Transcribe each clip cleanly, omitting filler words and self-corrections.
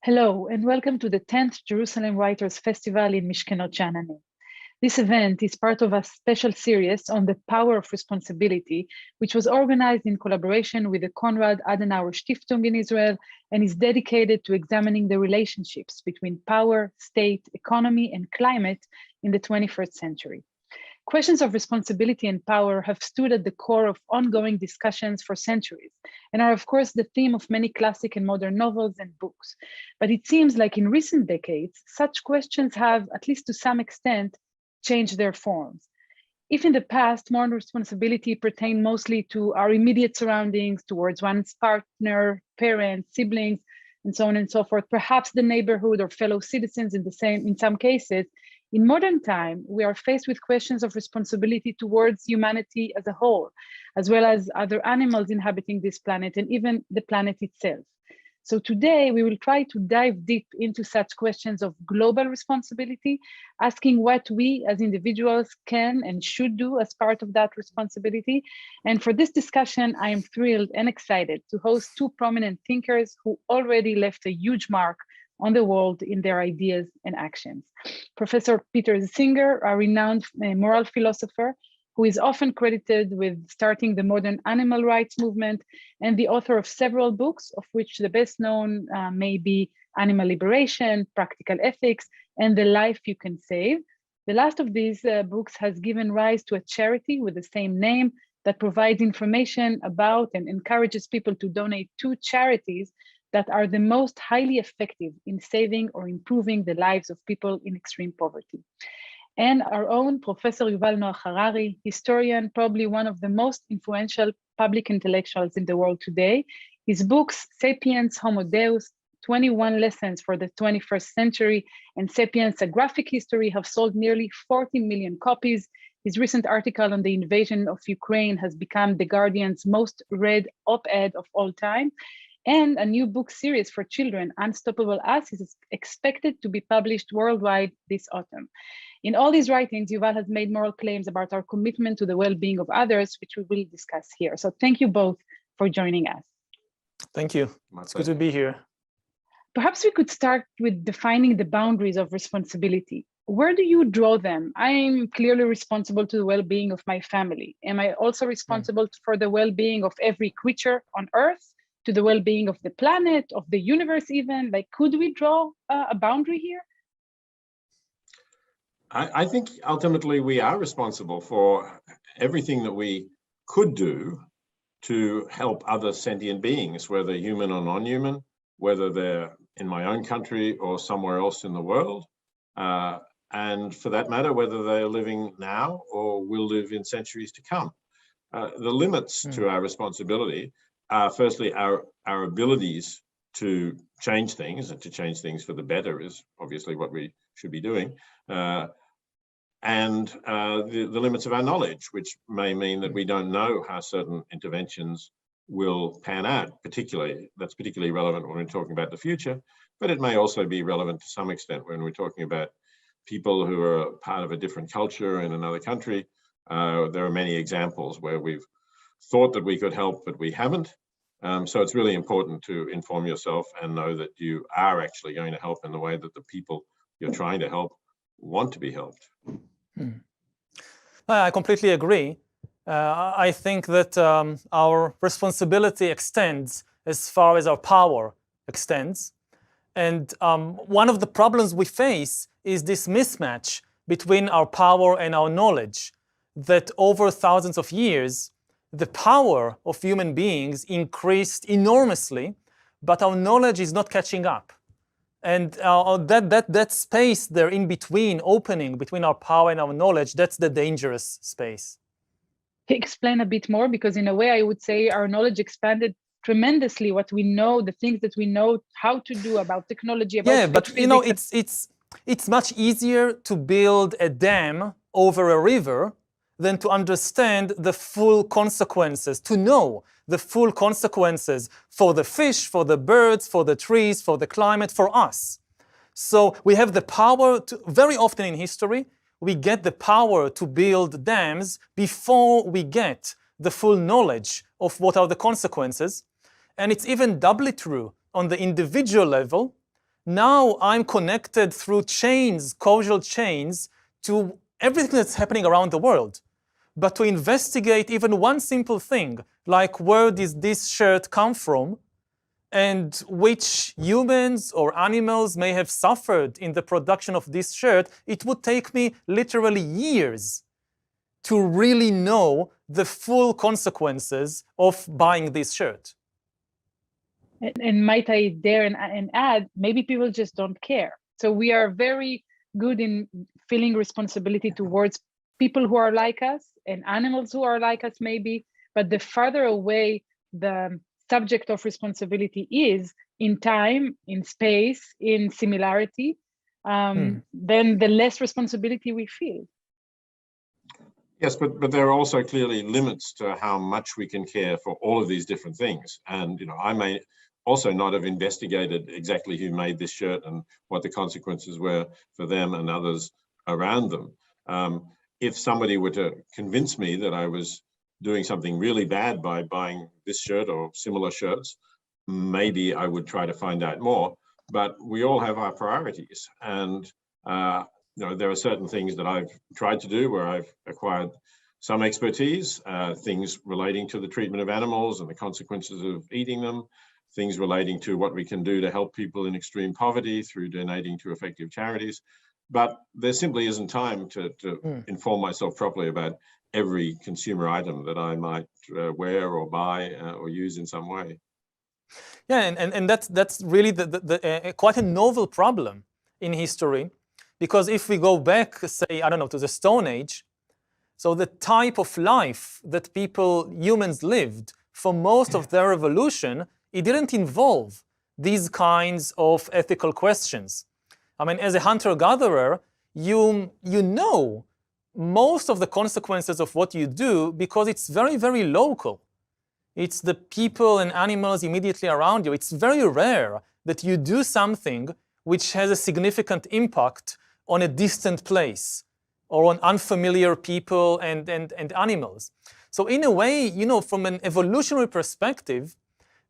Hello, and welcome to the 10th Jerusalem Writers Festival in Mishkenot Sha'ananim. This event is part of a special series on the power of responsibility, which was organized in collaboration with the Konrad Adenauer Stiftung in Israel and is dedicated to examining the relationships between power, state, economy, and climate in the 21st century. Questions of responsibility and power have stood at the core of ongoing discussions for centuries and are, of course, the theme of many classic and modern novels and books. But it seems like in recent decades, such questions have, at least to some extent, changed their forms. If in the past, moral responsibility pertained mostly to our immediate surroundings, towards one's partner, parents, siblings, and so on and so forth, perhaps the neighborhood or fellow citizens in some cases, in modern time, we are faced with questions of responsibility towards humanity as a whole, as well as other animals inhabiting this planet and even the planet itself. So today we will try to dive deep into such questions of global responsibility, asking what we as individuals can and should do as part of that responsibility. And for this discussion, I am thrilled and excited to host two prominent thinkers who already left a huge mark on the world in their ideas and actions. Professor Peter Singer, a renowned moral philosopher, who is often credited with starting the modern animal rights movement and the author of several books, of which the best known may be Animal Liberation, Practical Ethics, and The Life You Can Save. The last of these books has given rise to a charity with the same name that provides information about and encourages people to donate to charities that are the most highly effective in saving or improving the lives of people in extreme poverty. And our own Professor Yuval Noah Harari, historian, probably one of the most influential public intellectuals in the world today. His books, Sapiens, Homo Deus, 21 Lessons for the 21st Century, and Sapiens, A Graphic History, have sold nearly 40 million copies. His recent article on the invasion of Ukraine has become The Guardian's most read op-ed of all time. And a new book series for children, Unstoppable Us, is expected to be published worldwide this autumn. In all these writings, Yuval has made moral claims about our commitment to the well-being of others, which we will discuss here. So thank you both for joining us. Thank you. It's good to be here. Perhaps we could start with defining the boundaries of responsibility. Where do you draw them? I'm clearly responsible to the well-being of my family. Am I also responsible for the well-being of every creature on Earth? To the well-being of the planet, of the universe even? Like, could we draw a boundary here? I think ultimately we are responsible for everything that we could do to help other sentient beings, whether human or non-human, whether they're in my own country or somewhere else in the world. And for that matter, whether they're living now or will live in centuries to come. The limits to our responsibility are firstly our abilities to change things, and to change things for the better is obviously what we should be doing, and the limits of our knowledge, which may mean that we don't know how certain interventions will pan out. That's particularly relevant when we're talking about the future, but it may also be relevant to some extent when we're talking about people who are part of a different culture in another country. There are many examples where we've thought that we could help, but we haven't. So it's really important to inform yourself and know that you are actually going to help in the way that the people you're trying to help want to be helped. I completely agree. I think that our responsibility extends as far as our power extends. And one of the problems we face is this mismatch between our power and our knowledge, that over thousands of years, the power of human beings increased enormously, but our knowledge is not catching up. And that space there in between, opening between our power and our knowledge, that's the dangerous space. Explain a bit more, because in a way I would say our knowledge expanded tremendously. What we know, the things that we know how to do about technology, about but physics. you know, it's much easier to build a dam over a river than to understand the full consequences, to know the full consequences for the fish, for the birds, for the trees, for the climate, for us. So we have the power to, very often in history, we get the power to build dams before we get the full knowledge of what are the consequences. And it's even doubly true on the individual level, Now I'm connected through chains, causal chains, to everything that's happening around the world. But to investigate even one simple thing, like where does this shirt come from, and which humans or animals may have suffered in the production of this shirt, it would take me literally years to really know the full consequences of buying this shirt. And might I dare and add, maybe people just don't care. So we are very good in feeling responsibility towards people who are like us and animals who are like us maybe, but the farther away the subject of responsibility is in time, in space, in similarity, then the less responsibility we feel. Yes, but there are also clearly limits to how much we can care for all of these different things. And I may also not have investigated exactly who made this shirt and what the consequences were for them and others around them. If somebody were to convince me that I was doing something really bad by buying this shirt or similar shirts, maybe I would try to find out more. But we all have our priorities, and there are certain things that I've tried to do where I've acquired some expertise, things relating to the treatment of animals and the consequences of eating them, things relating to what we can do to help people in extreme poverty through donating to effective charities. But there simply isn't time to inform myself properly about every consumer item that I might wear or buy or use in some way. Yeah, and that's really quite a novel problem in history, because if we go back, say, I don't know, to the Stone Age, so the type of life that humans lived for most of their evolution, it didn't involve these kinds of ethical questions. I mean, as a hunter-gatherer, you know most of the consequences of what you do because it's very, very local. It's the people and animals immediately around you. It's very rare that you do something which has a significant impact on a distant place or on unfamiliar people and animals. So in a way, from an evolutionary perspective,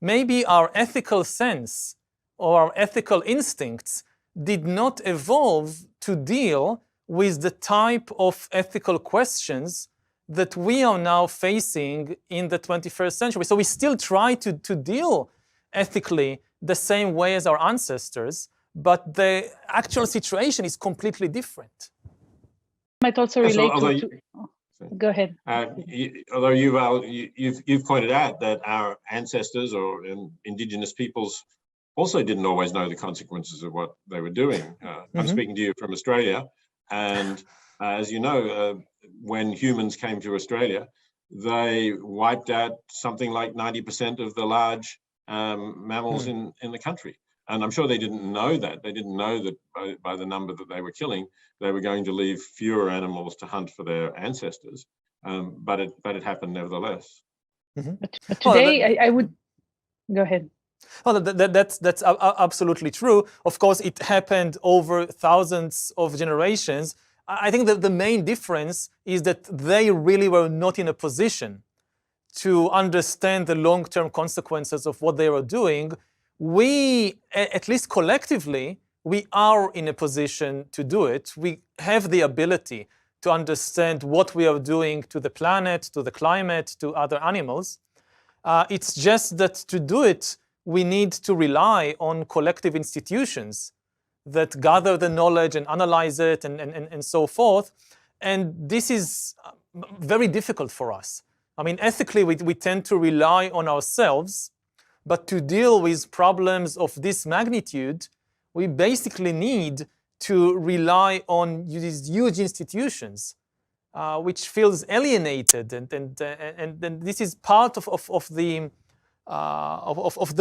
maybe our ethical sense or our ethical instincts did not evolve to deal with the type of ethical questions that we are now facing in the 21st century. So we still try to deal ethically the same way as our ancestors, but the actual situation is completely different. Might also relate to go ahead. Although you've pointed out that our ancestors or indigenous peoples also didn't always know the consequences of what they were doing. I'm speaking to you from Australia, and as you know, when humans came to Australia, they wiped out something like 90% of the large mammals in the country. And I'm sure they didn't know that. They didn't know that by the number that they were killing, they were going to leave fewer animals to hunt for their ancestors. But it happened nevertheless. But today, I would go ahead. Well, that's absolutely true. Of course, it happened over thousands of generations. I think that the main difference is that they really were not in a position to understand the long-term consequences of what they were doing. We, at least collectively, we are in a position to do it. We have the ability to understand what we are doing to the planet, to the climate, to other animals. It's just that to do it, we need to rely on collective institutions that gather the knowledge and analyze it and so forth. And this is very difficult for us. I mean, ethically, we tend to rely on ourselves, but to deal with problems of this magnitude, we basically need to rely on these huge institutions, which feels alienated, and this is part of the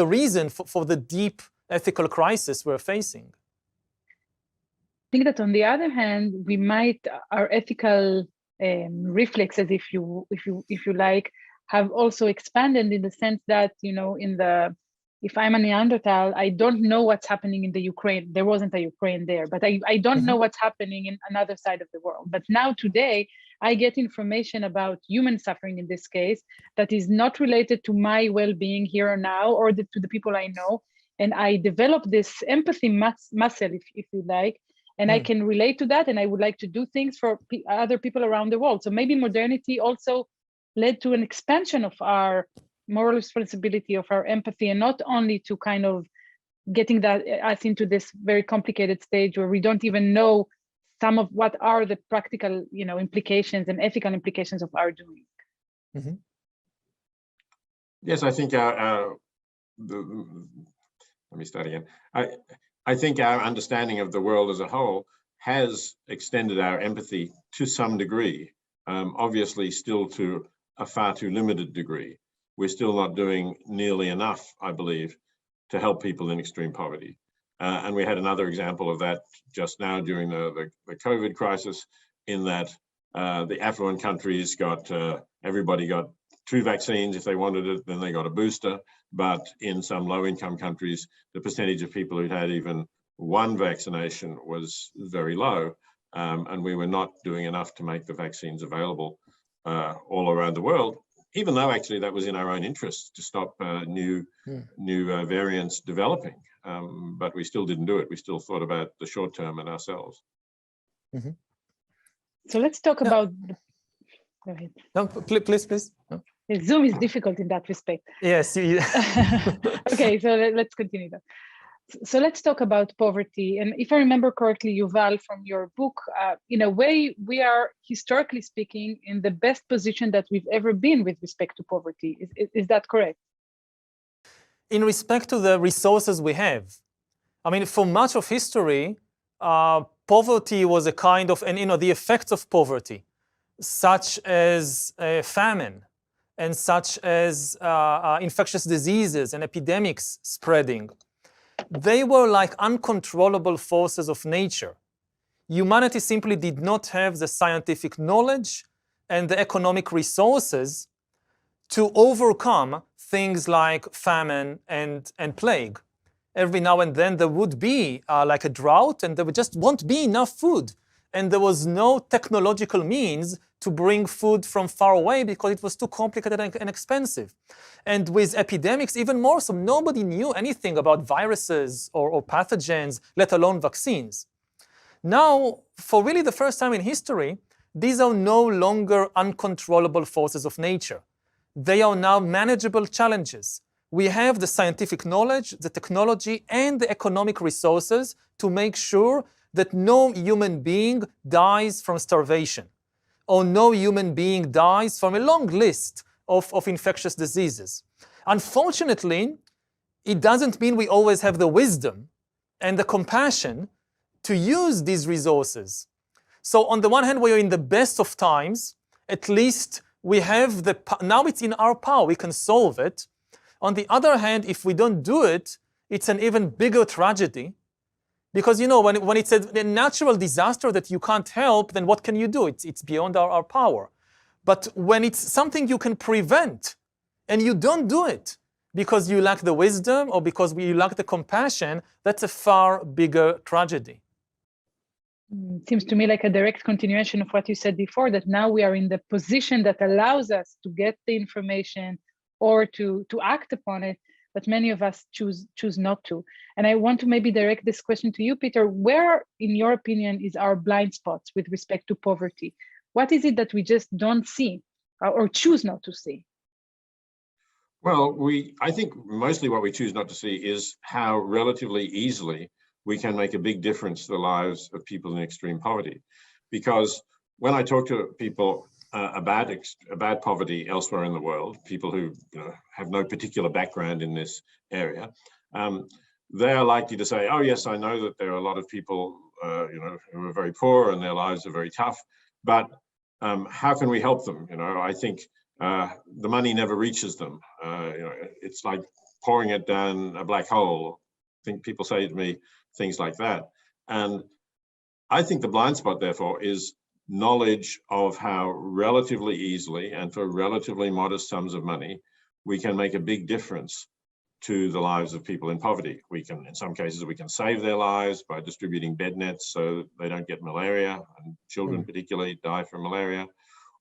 reason for the deep ethical crisis we're facing. I think that on the other hand, we might our ethical reflexes, if you like, have also expanded in the sense that if I'm a Neanderthal, I don't know what's happening in the Ukraine. There wasn't a Ukraine there, but I don't know what's happening in another side of the world. But now today, I get information about human suffering in this case that is not related to my well-being here or now or to the people I know. and I develop this empathy muscle, if you like, and I can relate to that, and I would like to do things for other people around the world. So maybe modernity also led to an expansion of our moral responsibility, of our empathy, and not only to kind of getting us into this very complicated stage where we don't even know some of what are the practical, implications and ethical implications of our doing. Mm-hmm. Yes, I think let me start again. I think our understanding of the world as a whole has extended our empathy to some degree, obviously still to a far too limited degree. We're still not doing nearly enough, I believe, to help people in extreme poverty. And we had another example of that just now during the COVID crisis, in that the affluent countries everybody got 2 vaccines if they wanted it, then they got a booster. But in some low-income countries, the percentage of people who'd had even 1 vaccination was very low. And we were not doing enough to make the vaccines available all around the world, even though actually that was in our own interest to stop new variants developing. But we still didn't do it. We still thought about the short term and ourselves. Mm-hmm. So let's talk about. Go ahead. No, please. No. Zoom is difficult in that respect. Yes. Okay, so let's continue that. So let's talk about poverty. And if I remember correctly, Yuval, from your book, in a way, we are, historically speaking, in the best position that we've ever been with respect to poverty. Is that correct? In respect to the resources we have, I mean, for much of history, poverty was a kind of, and the effects of poverty, such as famine, and such as infectious diseases and epidemics spreading, they were like uncontrollable forces of nature. Humanity simply did not have the scientific knowledge and the economic resources to overcome things like famine and plague. Every now and then there would be like a drought, and there just won't be enough food. And there was no technological means to bring food from far away because it was too complicated and expensive. And with epidemics, even more so, nobody knew anything about viruses or pathogens, let alone vaccines. Now, for really the first time in history, these are no longer uncontrollable forces of nature. They are now manageable challenges. We have the scientific knowledge, the technology, and the economic resources to make sure that no human being dies from starvation, or no human being dies from a long list of infectious diseases. Unfortunately, it doesn't mean we always have the wisdom and the compassion to use these resources. So on the one hand, we are in the best of times. At least we have now it's in our power, we can solve it. On the other hand, if we don't do it, it's an even bigger tragedy. Because when it's a natural disaster that you can't help, then what can you do? It's beyond our power. But when it's something you can prevent, and you don't do it because you lack the wisdom or because you lack the compassion, that's a far bigger tragedy. It seems to me like a direct continuation of what you said before, that now we are in the position that allows us to get the information or to act upon it, but many of us choose not to. And I want to maybe direct this question to you, Peter. Where, in your opinion, is our blind spots with respect to poverty? What is it that we just don't see or choose not to see? Well, I think mostly what we choose not to see is how relatively easily we can make a big difference to the lives of people in extreme poverty. Because when I talk to people about poverty elsewhere in the world, people who have no particular background in this area, they're likely to say, "Oh yes, I know that there are a lot of people who are very poor and their lives are very tough, but how can we help them?" I think the money never reaches them. It's like pouring it down a black hole. I think people say to me things like that. And I think the blind spot, therefore, is knowledge of how relatively easily and for relatively modest sums of money, we can make a big difference to the lives of people in poverty. We can, in some cases, we can save their lives by distributing bed nets so they don't get malaria, and children particularly die from malaria.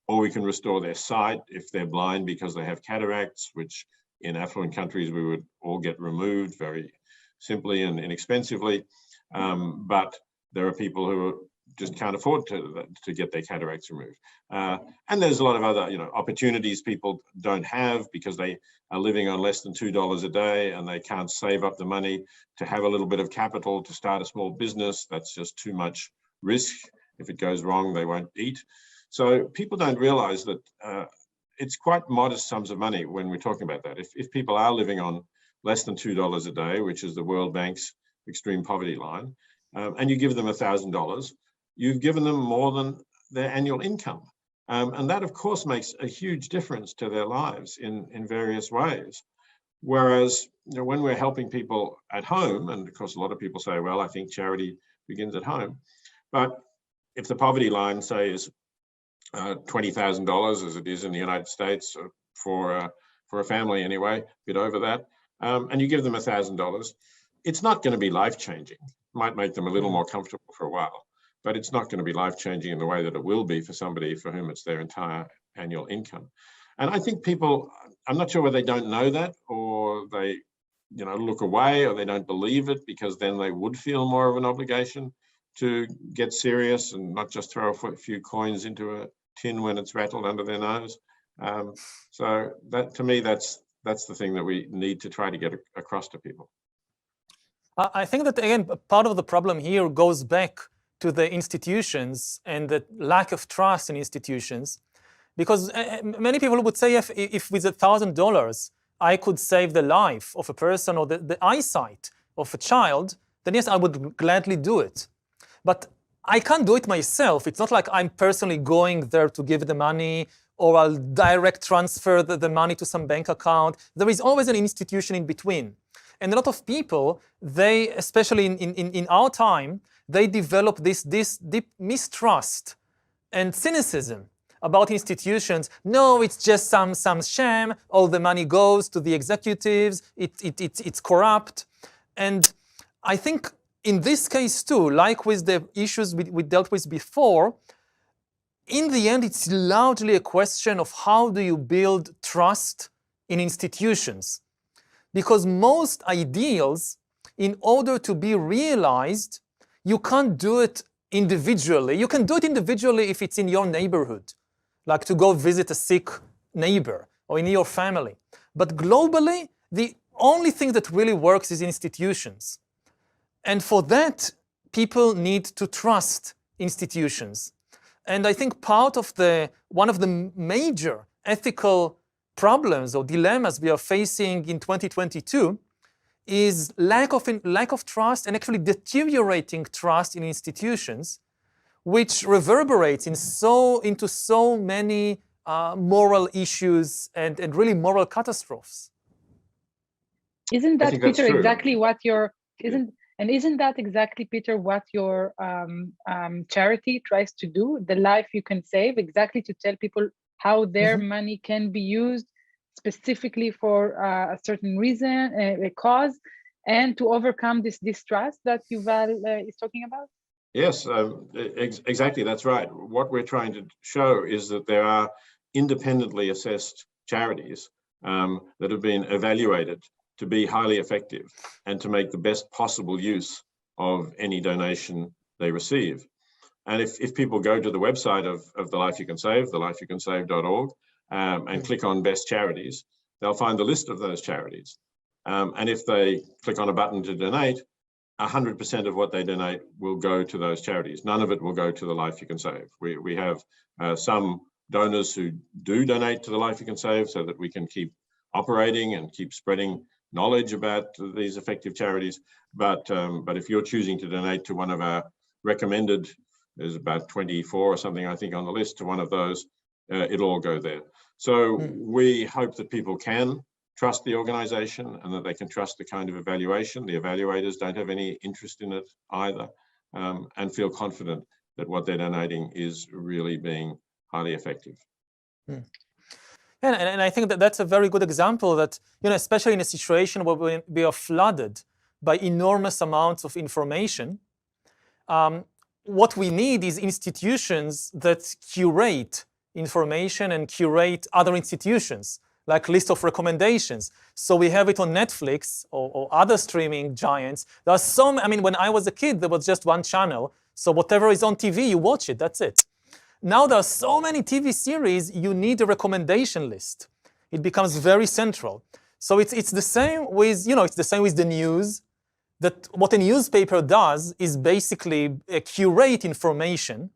Or we can restore their sight if they're blind because they have cataracts, which in affluent countries we would all get removed very, simply and inexpensively. But there are people who just can't afford to get their cataracts removed. And there's a lot of other, opportunities people don't have because they are living on less than $2 a day and they can't save up the money to have a little bit of capital to start a small business. That's just too much risk. If it goes wrong, they won't eat. So people don't realize that it's quite modest sums of money when we're talking about that. If people are living on less than $2 a day, which is the World Bank's extreme poverty line, and you give them $1,000, you've given them more than their annual income. And that, of course, makes a huge difference to their lives in various ways. Whereas, when we're helping people at home, and of course, a lot of people say, well, I think charity begins at home. But if the poverty line, say, is $20,000, as it is in the United States for a family anyway, a bit over that, and you give them $1,000, it's not going to be life-changing. Might make them a little more comfortable for a while, but it's not going to be life-changing in the way that it will be for somebody for whom it's their entire annual income. And I think people, I'm not sure whether they don't know that, or they, look away, or they don't believe it, because then they would feel more of an obligation to get serious and not just throw a few coins into a tin when it's rattled under their nose. So that, to me, that's the thing that we need to try to get across to people. I think that, again, part of the problem here goes back to the institutions and the lack of trust in institutions, because many people would say if with $1,000 I could save the life of a person or the eyesight of a child, then yes, I would gladly do it. But I can't do it myself. It's not like I'm personally going there to give the money, or I'll direct transfer the money to some bank account. There is always an institution in between. And a lot of people, they, especially in our time, they develop this deep mistrust and cynicism about institutions. No, it's just some sham. All the money goes to the executives. It's corrupt. And I think in this case too, like with the issues we dealt with before, in the end, it's largely a question of how do you build trust in institutions. Because most ideals, in order to be realized, you can't do it individually. You can do it individually if it's in your neighborhood, like to go visit a sick neighbor or in your family. But globally, the only thing that really works is institutions. And for that, people need to trust institutions. And I think one of the major ethical problems or dilemmas we are facing in 2022 is lack of trust, and actually deteriorating trust in institutions, which reverberates into so many moral issues and really moral catastrophes. Isn't that, Peter, exactly what isn't that exactly, Peter, what your charity tries to do? The Life You Can Save, exactly to tell people how their money can be used specifically for a certain reason, a cause, and to overcome this distrust that Yuval is talking about? Yes, exactly, that's right. What we're trying to show is that there are independently assessed charities that have been evaluated to be highly effective and to make the best possible use of any donation they receive. And if people go to the website of The Life You Can Save, thelifeyoucansave.org, and click on Best Charities, they'll find the list of those charities. And if they click on a button to donate, 100% of what they donate will go to those charities. None of it will go to The Life You Can Save. We have some donors who do donate to The Life You Can Save so that we can keep operating and keep spreading knowledge about these effective charities. But if you're choosing to donate to one of our recommended, there's about 24 or something, I think, on the list, to one of those, it'll all go there. So we hope that people can trust the organization and that they can trust the kind of evaluation. The evaluators don't have any interest in it either, and feel confident that what they're donating is really being highly effective. And I think that that's a very good example that, especially in a situation where we are flooded by enormous amounts of information, what we need is institutions that curate information and curate other institutions, like list of recommendations. So we have it on Netflix or other streaming giants. There are some, I mean, when I was a kid, there was just one channel. So whatever is on TV, you watch it, that's it. Now there are so many TV series, you need a recommendation list. It becomes very central. So it's the same with, it's the same with the news, that what a newspaper does is basically curate information.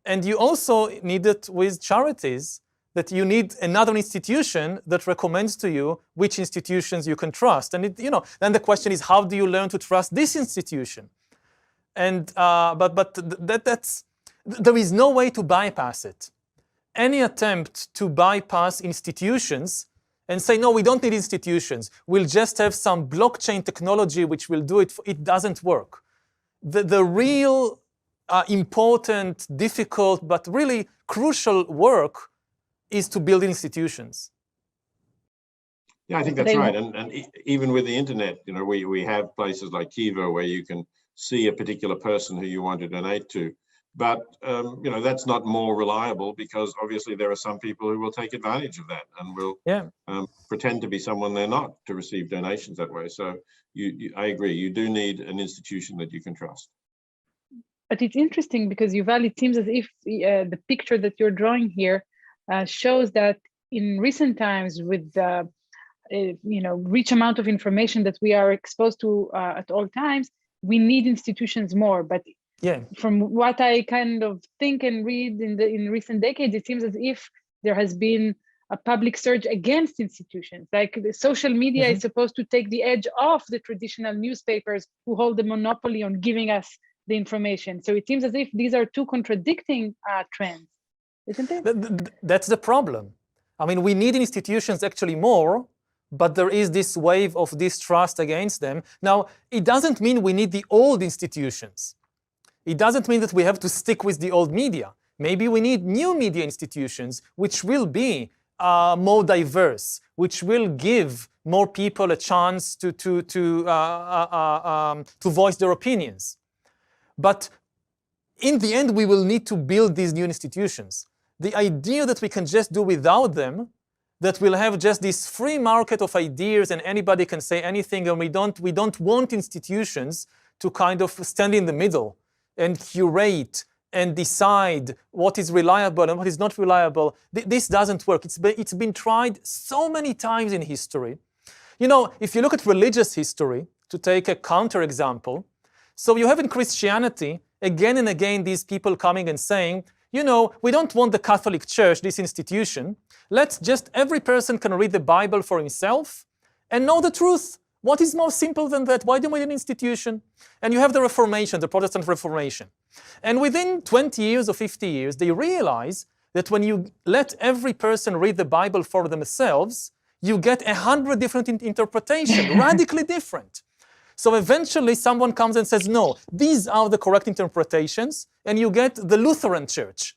And you also need it with charities, that you need another institution that recommends to you which institutions you can trust. And then the question is, how do you learn to trust this institution? And there is no way to bypass it. Any attempt to bypass institutions and say, no, we don't need institutions, we'll just have some blockchain technology which will do it, it doesn't work. The real important, difficult, but really crucial work is to build institutions. Yeah, I think that's right. And even with the internet, we have places like Kiva where you can see a particular person who you want to donate to. But, that's not more reliable, because obviously there are some people who will take advantage of that and will pretend to be someone they're not to receive donations that way. So I agree, you do need an institution that you can trust. But it's interesting because, Yuval, it seems as if the picture that you're drawing here shows that in recent times, with the rich amount of information that we are exposed to at all times, we need institutions more. But from what I kind of think and read in recent decades, it seems as if there has been a public surge against institutions. Like the social media is supposed to take the edge off the traditional newspapers who hold the monopoly on giving us the information. So it seems as if these are two contradicting trends, isn't it? That's the problem. I mean, we need institutions actually more, but there is this wave of distrust against them. Now, it doesn't mean we need the old institutions. It doesn't mean that we have to stick with the old media. Maybe we need new media institutions which will be more diverse, which will give more people a chance to voice their opinions. But in the end, we will need to build these new institutions. The idea that we can just do without them, that we'll have just this free market of ideas and anybody can say anything, and we don't want institutions to kind of stand in the middle and curate and decide what is reliable and what is not reliable. This doesn't work. It's been tried so many times in history. If you look at religious history, to take a counterexample, so you have in Christianity, again and again, these people coming and saying, we don't want the Catholic Church, this institution. Every person can read the Bible for himself and know the truth. What is more simple than that? Why do we need an institution? And you have the Reformation, the Protestant Reformation. And within 20 years or 50 years, they realize that when you let every person read the Bible for themselves, you get 100 different interpretations, radically different. So eventually someone comes and says, no, these are the correct interpretations, and you get the Lutheran Church.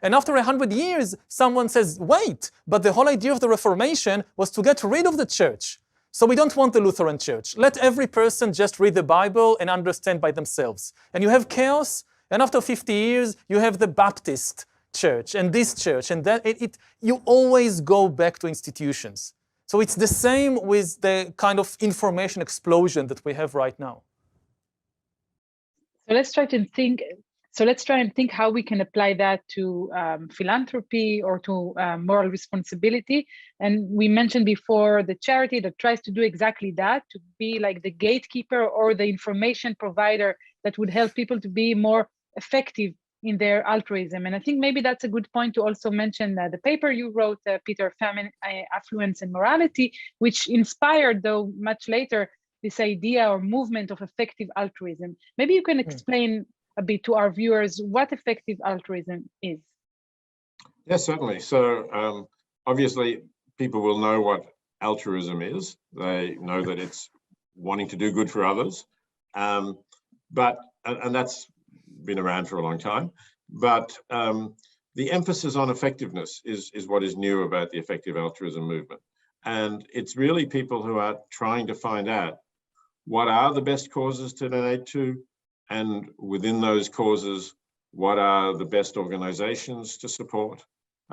And after 100 years, someone says, wait, but the whole idea of the Reformation was to get rid of the church. So we don't want the Lutheran Church. Let every person just read the Bible and understand by themselves. And you have chaos, and after 50 years, you have the Baptist Church, and this church, and that. You always go back to institutions. So it's the same with the kind of information explosion that we have right now. So let's try and think how we can apply that to philanthropy or to moral responsibility. And we mentioned before the charity that tries to do exactly that, to be like the gatekeeper or the information provider that would help people to be more effective in their altruism. And I think maybe that's a good point to also mention the paper you wrote, Peter, Famine, Affluence and Morality, which inspired, though much later, this idea or movement of effective altruism. Maybe you can explain a bit to our viewers what effective altruism is. Yes, certainly. So obviously people will know what altruism is. They know that it's wanting to do good for others. And that's been around for a long time. But the emphasis on effectiveness is what is new about the effective altruism movement. And it's really people who are trying to find out what are the best causes to donate to, and within those causes, what are the best organizations to support?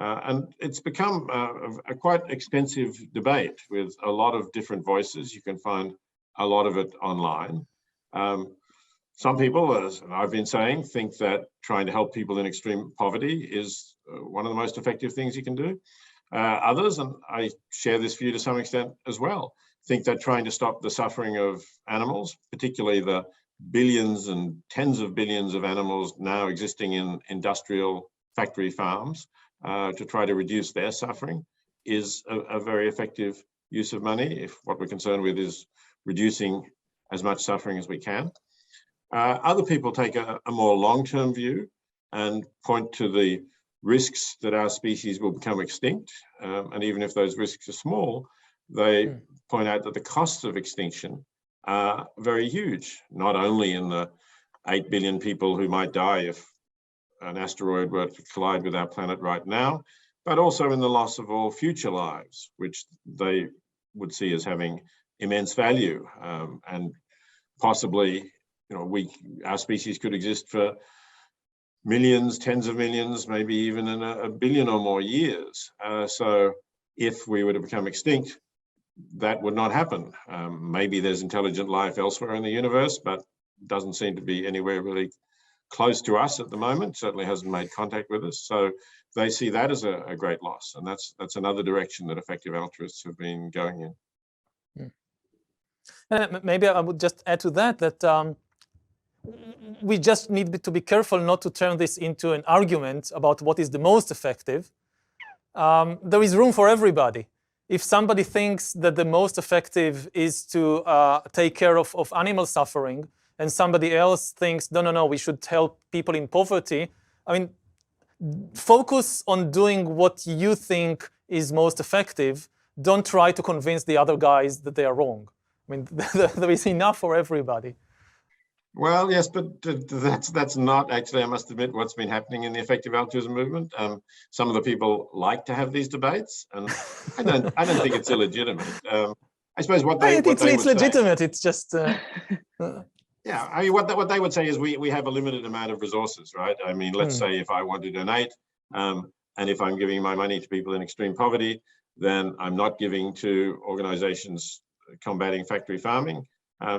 And it's become a quite expensive debate with a lot of different voices. You can find a lot of it online. Some people, as I've been saying, think that trying to help people in extreme poverty is one of the most effective things you can do. Others, and I share this view to some extent as well, think that trying to stop the suffering of animals, particularly the billions and tens of billions of animals now existing in industrial factory farms, to try to reduce their suffering, is a very effective use of money if what we're concerned with is reducing as much suffering as we can. Other people take a more long-term view and point to the risks that our species will become extinct. And even if those risks are small, they point out that the costs of extinction are very huge, not only in the 8 billion people who might die if an asteroid were to collide with our planet right now, but also in the loss of all future lives, which they would see as having immense value. And possibly, our species could exist for millions, tens of millions, maybe even in a billion or more years. So if we were to become extinct, that would not happen. Maybe there's intelligent life elsewhere in the universe, but doesn't seem to be anywhere really close to us at the moment, certainly hasn't made contact with us. So they see that as a great loss. And that's another direction that effective altruists have been going in. Maybe I would just add to that we just need to be careful not to turn this into an argument about what is the most effective. There is room for everybody. If somebody thinks that the most effective is to take care of animal suffering, and somebody else thinks, no, we should help people in poverty, I mean, focus on doing what you think is most effective. Don't try to convince the other guys that they are wrong. I mean, there is enough for everybody. Well, yes, but that's not actually, I must admit, what's been happening in the effective altruism movement. Some of the people like to have these debates, and I don't think it's illegitimate. I suppose it's legitimate. It's just. Yeah, I mean, what they would say is we have a limited amount of resources, right? I mean, let's say if I want to donate, and if I'm giving my money to people in extreme poverty, then I'm not giving to organizations combating factory farming.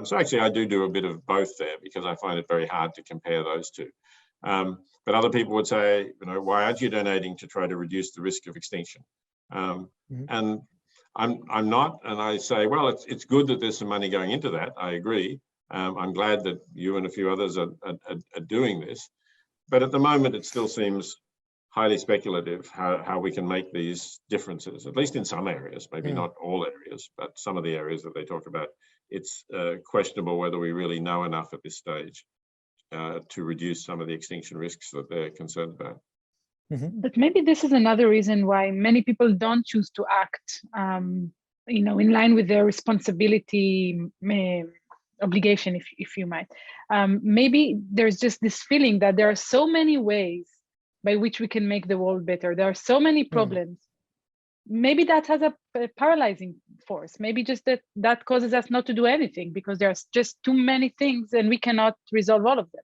So actually, I do a bit of both there because I find it very hard to compare those two. But other people would say, why aren't you donating to try to reduce the risk of extinction? And I'm not, and I say, well, it's good that there's some money going into that. I agree. I'm glad that you and a few others are doing this, but at the moment it still seems highly speculative how we can make these differences, at least in some areas, maybe not all areas, but some of the areas that they talk about. It's questionable whether we really know enough at this stage to reduce some of the extinction risks that they're concerned about. But maybe this is another reason why many people don't choose to act, in line with their responsibility obligation, if you might. Maybe there's just this feeling that there are so many ways by which we can make the world better. There are so many problems. Maybe that has a paralyzing force. Maybe just that causes us not to do anything because there's just too many things and we cannot resolve all of them.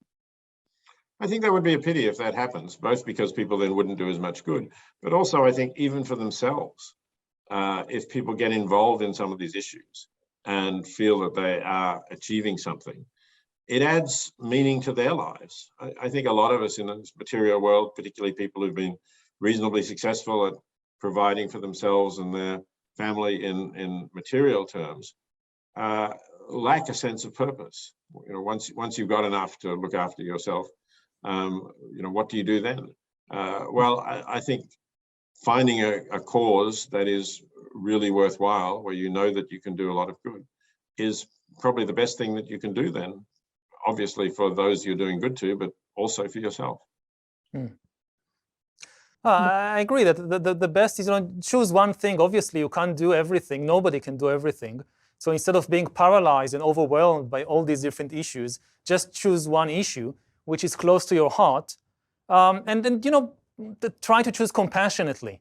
I think that would be a pity if that happens, both because people then wouldn't do as much good, but also I think even for themselves, if people get involved in some of these issues and feel that they are achieving something, it adds meaning to their lives. I think a lot of us in this material world, particularly people who've been reasonably successful at providing for themselves and their family in material terms, lack a sense of purpose. Once you've got enough to look after yourself, what do you do then? Well, I think finding a cause that is really worthwhile, where you know that you can do a lot of good, is probably the best thing that you can do then, obviously for those you're doing good to, but also for yourself. I agree that the best is choose one thing. Obviously, you can't do everything. Nobody can do everything. So instead of being paralyzed and overwhelmed by all these different issues, just choose one issue which is close to your heart, and then try to choose compassionately.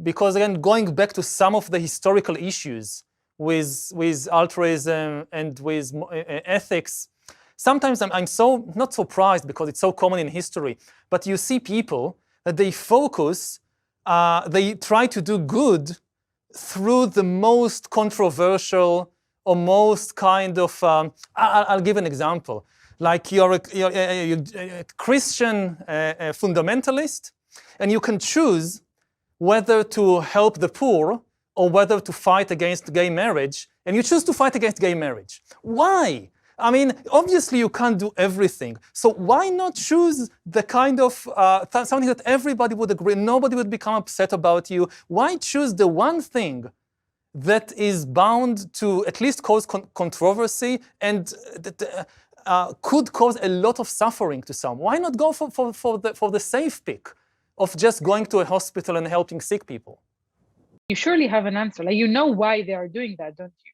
Because again, going back to some of the historical issues with altruism and with ethics, sometimes I'm so not surprised because it's so common in history, but you see people that they focus they try to do good through the most controversial or most kind of, I'll give an example. Like you're a Christian fundamentalist, and you can choose whether to help the poor or whether to fight against gay marriage, and you choose to fight against gay marriage. Why? I mean, obviously you can't do everything. So why not choose the kind of something that everybody would agree, nobody would become upset about you? Why choose the one thing that is bound to at least cause controversy and could cause a lot of suffering to some? Why not go for the safe pick of just going to a hospital and helping sick people? You surely have an answer. Like, you know why they are doing that, don't you?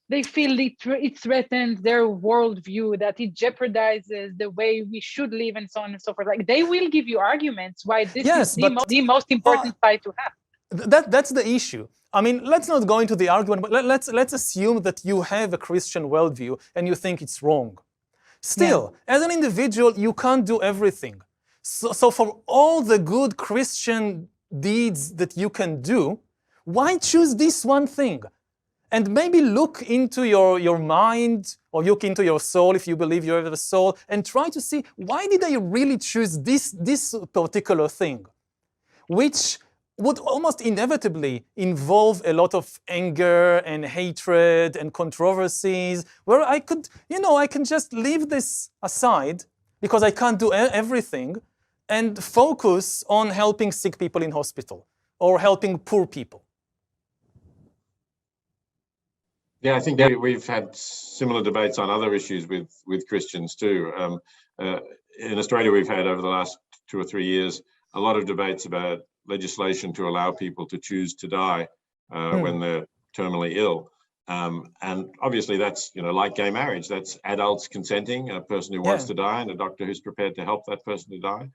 They feel it threatens their worldview, that it jeopardizes the way we should live, and so on and so forth. Like, they will give you arguments why this is the most important fight to have. That's the issue. I mean, let's not go into the argument, but let's assume that you have a Christian worldview and you think it's wrong. Still, as an individual, you can't do everything. So for all the good Christian deeds that you can do, why choose this one thing? And maybe look into your mind or look into your soul if you believe you have a soul, and try to see, why did I really choose this particular thing, which would almost inevitably involve a lot of anger and hatred and controversies, where I can just leave this aside because I can't do everything and focus on helping sick people in hospital or helping poor people. Yeah, I think we've had similar debates on other issues with Christians too. In Australia, we've had over the last 2 or 3 years a lot of debates about legislation to allow people to choose to die when they're terminally ill. And obviously that's, like gay marriage, that's adults consenting, a person who wants to die and a doctor who's prepared to help that person to die.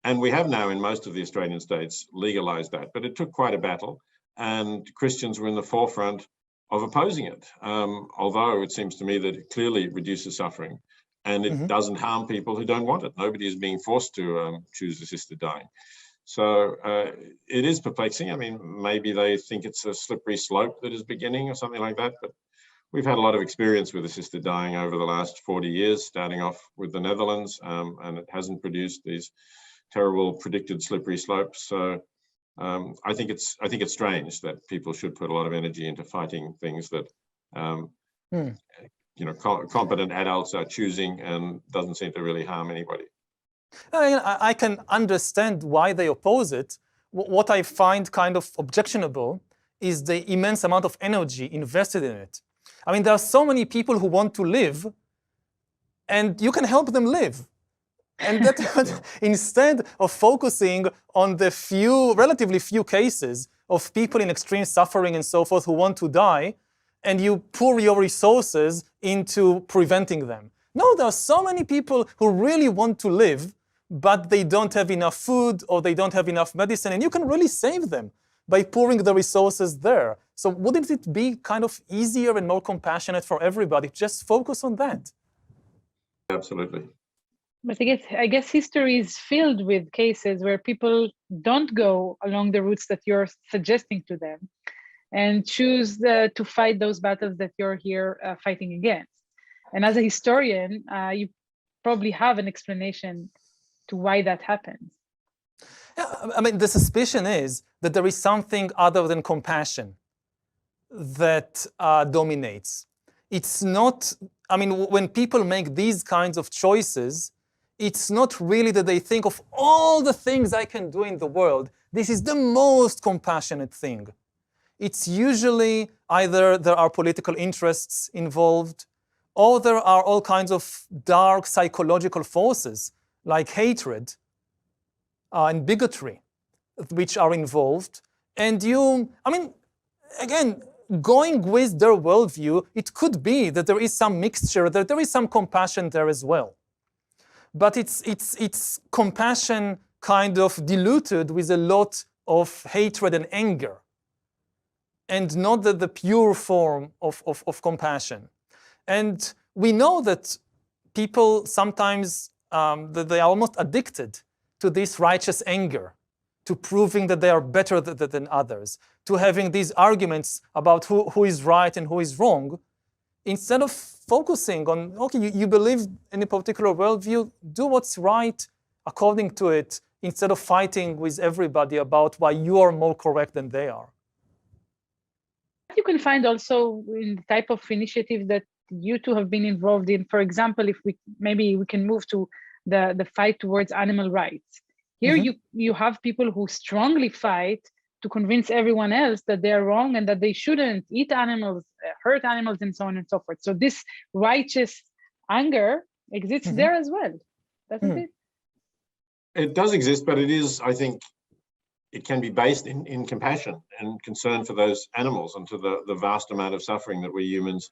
And we have now in most of the Australian states legalized that, but it took quite a battle, and Christians were in the forefront of opposing it, although it seems to me that it clearly reduces suffering and it doesn't harm people who don't want it. Nobody is being forced to choose assisted dying. So it is perplexing. I mean, maybe they think it's a slippery slope that is beginning or something like that, but we've had a lot of experience with assisted dying over the last 40 years, starting off with the Netherlands, and it hasn't produced these terrible predicted slippery slopes. So I think it's strange that people should put a lot of energy into fighting things that competent adults are choosing and doesn't seem to really harm anybody. I can understand why they oppose it. What I find kind of objectionable is the immense amount of energy invested in it. I mean, there are so many people who want to live, and you can help them live. And that instead of focusing on the relatively few cases of people in extreme suffering and so forth who want to die, and you pour your resources into preventing them. No, there are so many people who really want to live, but they don't have enough food or they don't have enough medicine, and you can really save them by pouring the resources there. So wouldn't it be kind of easier and more compassionate for everybody? Just focus on that. Absolutely. But I guess history is filled with cases where people don't go along the routes that you're suggesting to them and choose to fight those battles that you're here fighting against. And as a historian, you probably have an explanation to why that happens. Yeah, I mean, the suspicion is that there is something other than compassion that dominates. It's not, I mean, when people make these kinds of choices, it's not really that they think of all the things I can do in the world. This is the most compassionate thing. It's usually either there are political interests involved, or there are all kinds of dark psychological forces like hatred and bigotry, which are involved. And again, going with their worldview, it could be that there is some mixture, that there is some compassion there as well. But it's compassion kind of diluted with a lot of hatred and anger, and not the pure form of compassion. And we know that people sometimes, that they are almost addicted to this righteous anger, to proving that they are better than others, to having these arguments about who is right and who is wrong, instead of focusing on, okay, you believe in a particular worldview, do what's right according to it, instead of fighting with everybody about why you are more correct than they are. You can find also in the type of initiative that you two have been involved in. For example, if maybe we can move to the fight towards animal rights. Here you have people who strongly fight to convince everyone else that they're wrong and that they shouldn't eat animals, hurt animals, and so on and so forth. So this righteous anger exists there as well, doesn't it? It does exist, but it is, I think, it can be based in compassion and concern for those animals and to the vast amount of suffering that we humans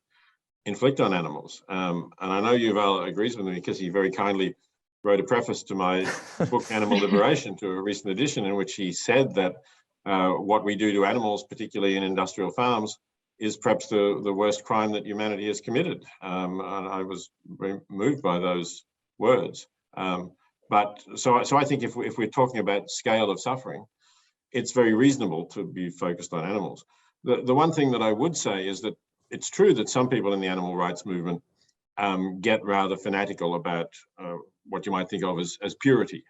inflict on animals. And I know Yuval agrees with me because he very kindly wrote a preface to my book, Animal Liberation, to a recent edition, in which he said that what we do to animals, particularly in industrial farms, is perhaps the worst crime that humanity has committed. And I was very moved by those words. But so I think if we're talking about scale of suffering, it's very reasonable to be focused on animals. The one thing that I would say is that it's true that some people in the animal rights movement get rather fanatical about what you might think of as purity.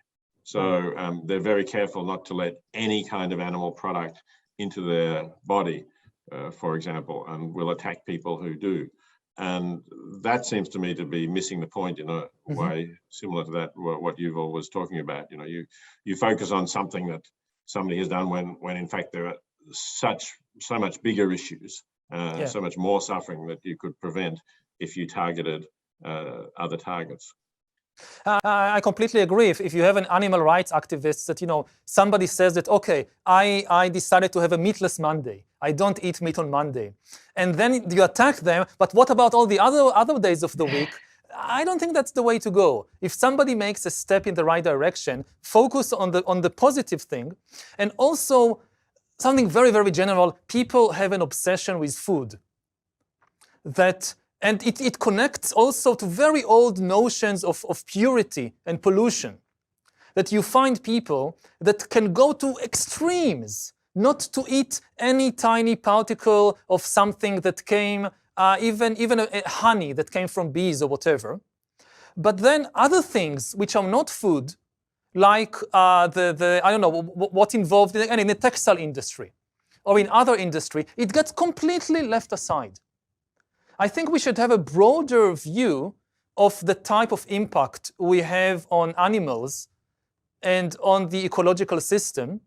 So they're very careful not to let any kind of animal product into their body, for example, and will attack people who do. And that seems to me to be missing the point in a way similar to that, what Yuval was talking about. You know, you focus on something that somebody has done when in fact there are so much bigger issues, so much more suffering that you could prevent if you targeted other targets. I completely agree. If you have an animal rights activist that, you know, somebody says that, okay, I decided to have a meatless Monday. I don't eat meat on Monday. And then you attack them, but what about all the other days of the week? I don't think that's the way to go. If somebody makes a step in the right direction, focus on the positive thing. And also, something very, very general, people have an obsession with food. And it connects also to very old notions of purity and pollution. That you find people that can go to extremes, not to eat any tiny particle of something that came, even a honey that came from bees or whatever. But then other things which are not food, like I don't know, what's involved in the textile industry or in other industry, it gets completely left aside. I think we should have a broader view of the type of impact we have on animals and on the ecological system,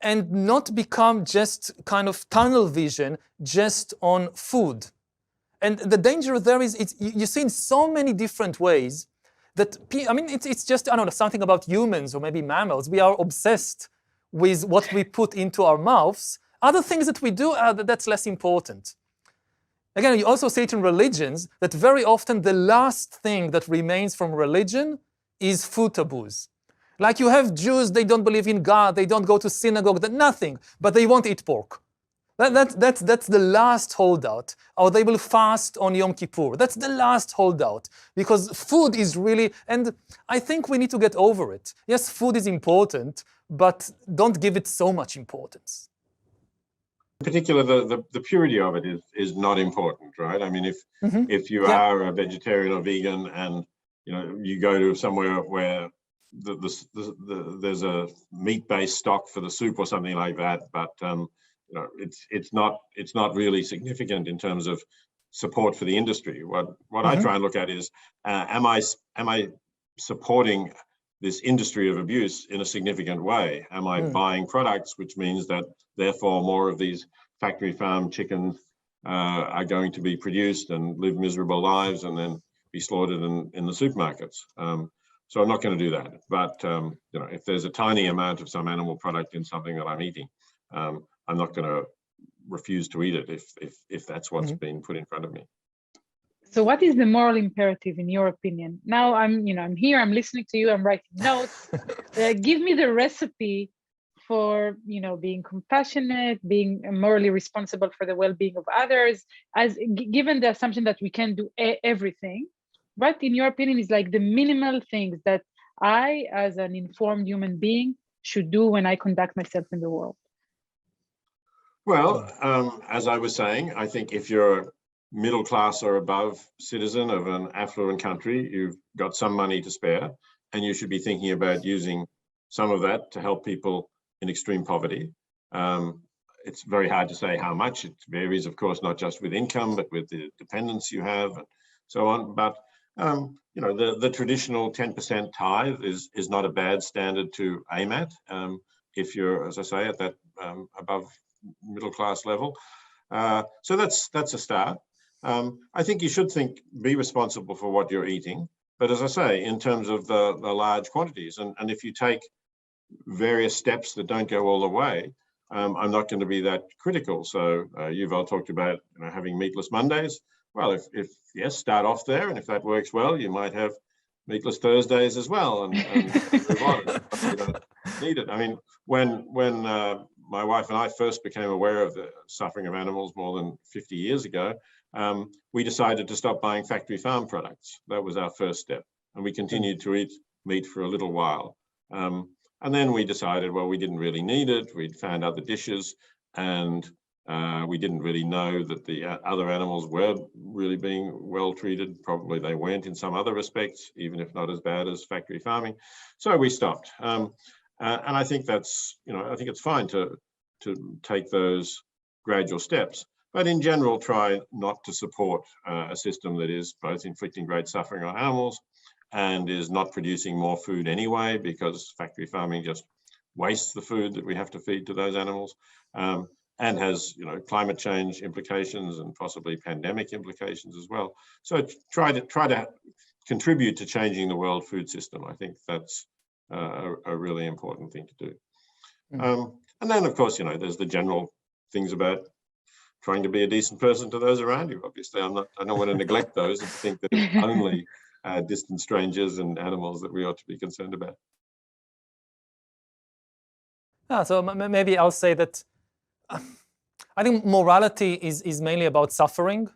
and not become just kind of tunnel vision just on food. And the danger there is, you see in so many different ways that, I mean, it's just, I don't know, something about humans or maybe mammals. We are obsessed with what we put into our mouths. Other things that we do, that's less important. Again, you also see it in religions that very often the last thing that remains from religion is food taboos. Like you have Jews, they don't believe in God, they don't go to synagogue, nothing, but they won't eat pork. That's the last holdout. Or they will fast on Yom Kippur. That's the last holdout. Because food is really, and I think we need to get over it. Yes, food is important, but don't give it so much importance. In particular, the purity of it is not important, right? I mean, if you are a vegetarian or vegan and you go to somewhere where there's a meat-based stock for the soup or something like that, but it's not really significant in terms of support for the industry. What I try and look at is, am I supporting this industry of abuse in a significant way? Am I buying products, which means that therefore more of these factory farm chickens are going to be produced and live miserable lives and then be slaughtered in the supermarkets? So I'm not going to do that. But if there's a tiny amount of some animal product in something that I'm eating, I'm not going to refuse to eat it if that's what's being put in front of me. So what is the moral imperative in your opinion? Now I'm here, I'm listening to you, I'm writing notes. Give me the recipe for being compassionate, being morally responsible for the well-being of others, as given the assumption that we can do everything. What in your opinion is like the minimal things that I, as an informed human being, should do when I conduct myself in the world? Well, as I was saying, I think if you're a middle class or above citizen of an affluent country, you've got some money to spare, and you should be thinking about using some of that to help people in extreme poverty. It's very hard to say how much. It varies, of course, not just with income, but with the dependents you have and so on. But you know, the traditional 10% tithe is not a bad standard to aim at if you're, as I say, at that above middle class level. So that's a start. I think you should be responsible for what you're eating. But as I say, in terms of the large quantities, and if you take various steps that don't go all the way, I'm not going to be that critical. So Yuval talked about having meatless Mondays. Well, if yes, start off there, and if that works well, you might have meatless Thursdays as well, and move on. You don't need it. I mean, when my wife and I first became aware of the suffering of animals more than 50 years ago, we decided to stop buying factory farm products. That was our first step, and we continued to eat meat for a little while. And then we decided, well, we didn't really need it. We'd found other dishes, and we didn't really know that the other animals were really being well treated. Probably they weren't in some other respects, even if not as bad as factory farming. So we stopped. And I think that's, I think it's fine to take those gradual steps. But in general, try not to support a system that is both inflicting great suffering on animals and is not producing more food anyway, because factory farming just wastes the food that we have to feed to those animals, and has climate change implications and possibly pandemic implications as well. So try to contribute to changing the world food system. I think that's a really important thing to do. And then, of course, there's the general things about trying to be a decent person to those around you. Obviously, I don't want to neglect those and think that it's only distant strangers and animals that we ought to be concerned about. So maybe I'll say that I think morality is mainly about suffering.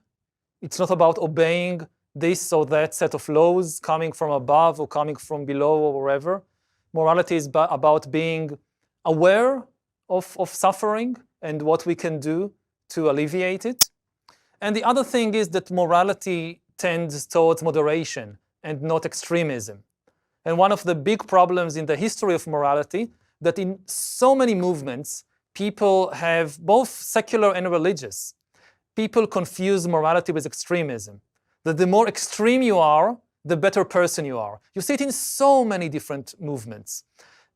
It's not about obeying this or that set of laws coming from above or coming from below or wherever. Morality is about being aware of suffering and what we can do to alleviate it. And the other thing is that morality tends towards moderation and not extremism. And one of the big problems in the history of morality, that in so many movements, people have, both secular and religious, people confuse morality with extremism. That the more extreme you are, the better person you are. You see it in so many different movements.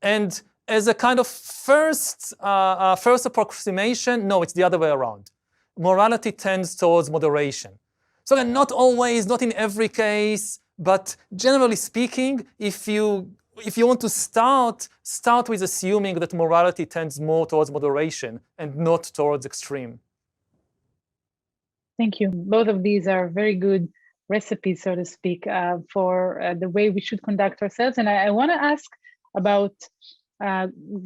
And as a kind of first approximation, no, it's the other way around. Morality tends towards moderation. So again, not always, not in every case, but generally speaking, if you want to start with assuming that morality tends more towards moderation and not towards extreme. Thank you. Both of these are very good recipes, so to speak, for the way we should conduct ourselves. And I want to ask about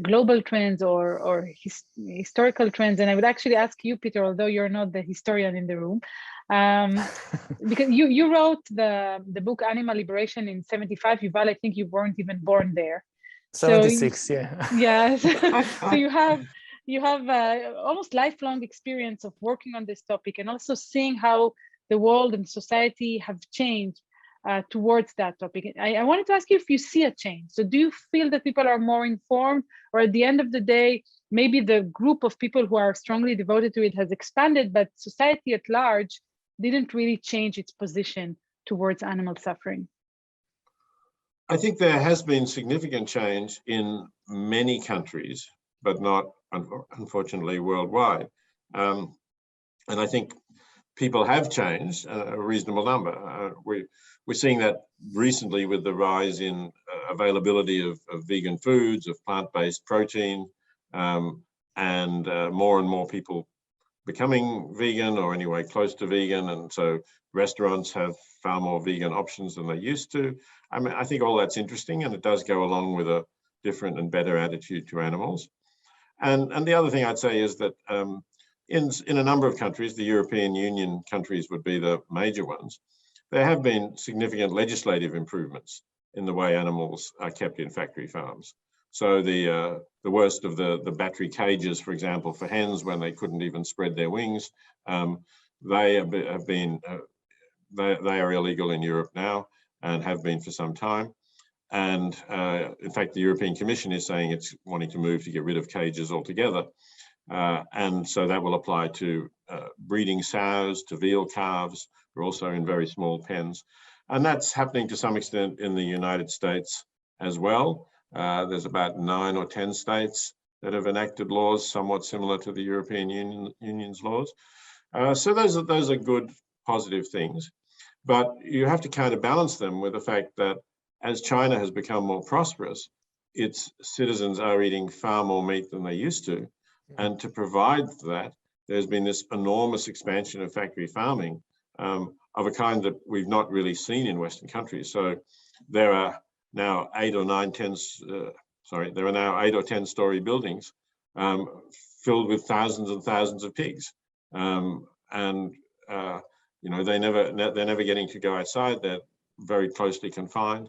global trends or historical trends. And I would actually ask you, Peter, although you're not the historian in the room, because you wrote the book Animal Liberation in 1975. Yuval, I think you weren't even born there. 76, so, yeah. Yes. So you have almost lifelong experience of working on this topic and also seeing how the world and society have changed towards that topic. I wanted to ask you if you see a change. So do you feel that people are more informed, or at the end of the day, maybe the group of people who are strongly devoted to it has expanded, but society at large didn't really change its position towards animal suffering? I think there has been significant change in many countries, but not, unfortunately, worldwide. And I think people have changed a reasonable number. We're seeing that recently with the rise in availability of vegan foods, of plant-based protein, and more people becoming vegan, or anyway close to vegan, and so restaurants have far more vegan options than they used to. I mean, I think all that's interesting, and it does go along with a different and better attitude to animals. And the other thing I'd say is that in a number of countries, the European Union countries would be the major ones, there have been significant legislative improvements in the way animals are kept in factory farms. So the worst of the battery cages, for example, for hens when they couldn't even spread their wings, they are illegal in Europe now and have been for some time. And in fact, the European Commission is saying it's wanting to move to get rid of cages altogether. And so that will apply to breeding sows, to veal calves, who are also in very small pens. And that's happening to some extent in the United States as well. There's about 9 or 10 states that have enacted laws somewhat similar to the European Union's laws. So those are good, positive things. But you have to counterbalance them with the fact that as China has become more prosperous, its citizens are eating far more meat than they used to. And to provide that, there's been this enormous expansion of factory farming of a kind that we've not really seen in Western countries. So there are now 8 or 10 story buildings filled with thousands and thousands of pigs. You know, they're never getting to go outside. They're very closely confined.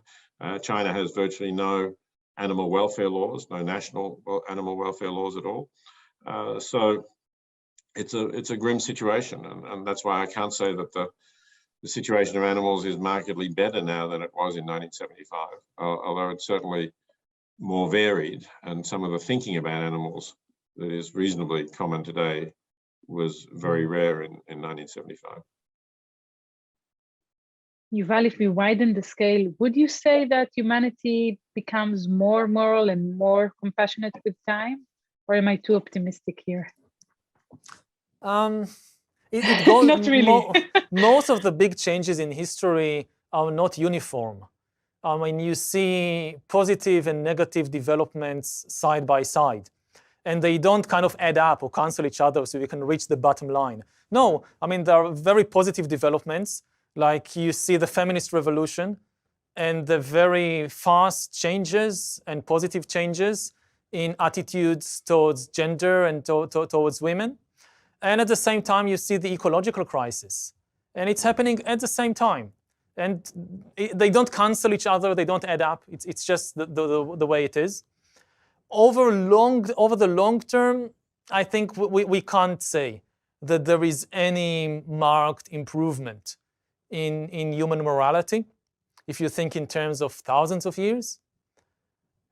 China has virtually no animal welfare laws, no national animal welfare laws at all. So it's a grim situation, and that's why I can't say that the situation of animals is markedly better now than it was in 1975, although it's certainly more varied, and some of the thinking about animals that is reasonably common today was very rare in 1975. Yuval, if we widen the scale, would you say that humanity becomes more moral and more compassionate with time? Or am I too optimistic here? It goes, Not really. Most of the big changes in history are not uniform. I mean, you see positive and negative developments side by side, and they don't kind of add up or cancel each other so you can reach the bottom line. No, I mean, there are very positive developments, like you see the feminist revolution and the very fast changes and positive changes in attitudes towards gender and towards women. And at the same time, you see the ecological crisis. And it's happening at the same time. And they don't cancel each other, they don't add up. It's just the way it is. Over the long term, I think we can't say that there is any marked improvement in human morality, if you think in terms of thousands of years.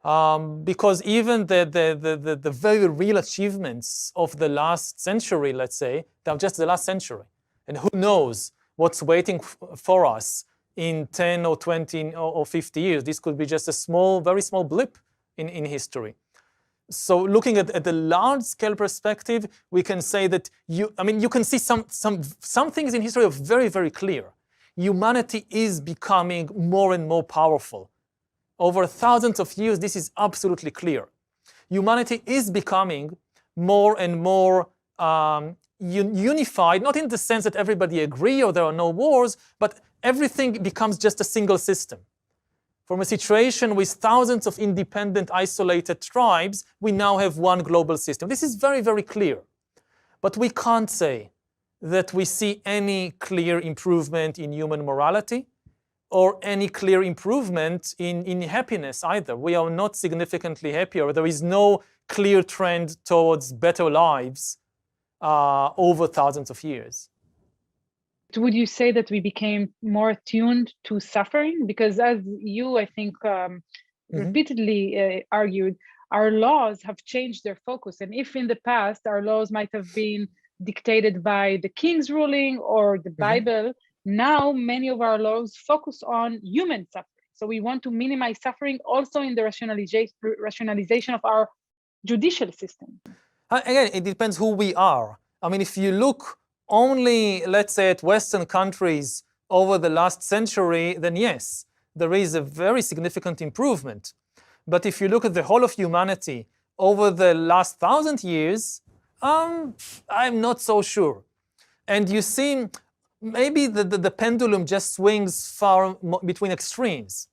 Because even the very real achievements of the last century, let's say, they're just the last century. And who knows what's waiting for us in 10 or 20 or 50 years. This could be just a small, very small blip in history. So looking at the large-scale perspective, we can say that you can see some things in history are very, very clear. Humanity is becoming more and more powerful. Over thousands of years, this is absolutely clear. Humanity is becoming more and more unified, not in the sense that everybody agree or there are no wars, but everything becomes just a single system. From a situation with thousands of independent, isolated tribes, we now have one global system. This is very, very clear. But we can't say that we see any clear improvement in human morality or any clear improvement in happiness either. We are not significantly happier. There is no clear trend towards better lives over thousands of years. Would you say that we became more attuned to suffering? Because as you, I think, repeatedly argued, our laws have changed their focus. And if in the past our laws might have been dictated by the king's ruling or the Bible, now many of our laws focus on human suffering. So we want to minimize suffering also in the rationalization of our judicial system. Again, it depends who we are. I mean, if you look only, let's say, at Western countries over the last century, then yes, there is a very significant improvement. But if you look at the whole of humanity over the last 1,000 years, I'm not so sure. And you see, maybe the pendulum just swings far between extremes.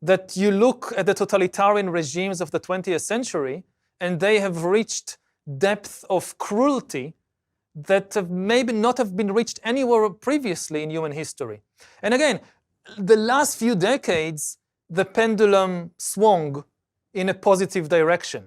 That you look at the totalitarian regimes of the 20th century, and they have reached depth of cruelty that have maybe not have been reached anywhere previously in human history. And again, the last few decades, the pendulum swung in a positive direction.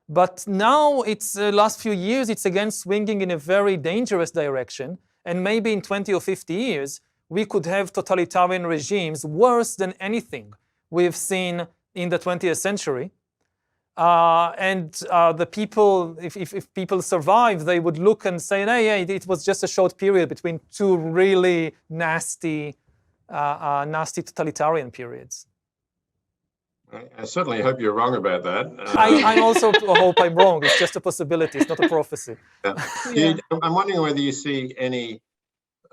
But now it's last few years, it's again swinging in a very dangerous direction. And maybe in 20 or 50 years, we could have totalitarian regimes worse than anything we've seen in the 20th century. The people, if people survive, they would look and say, hey, yeah, it was just a short period between two really nasty totalitarian periods. I certainly hope you're wrong about that. I also hope I'm wrong. It's just a possibility. It's not a prophecy. Yeah. I'm wondering whether you see any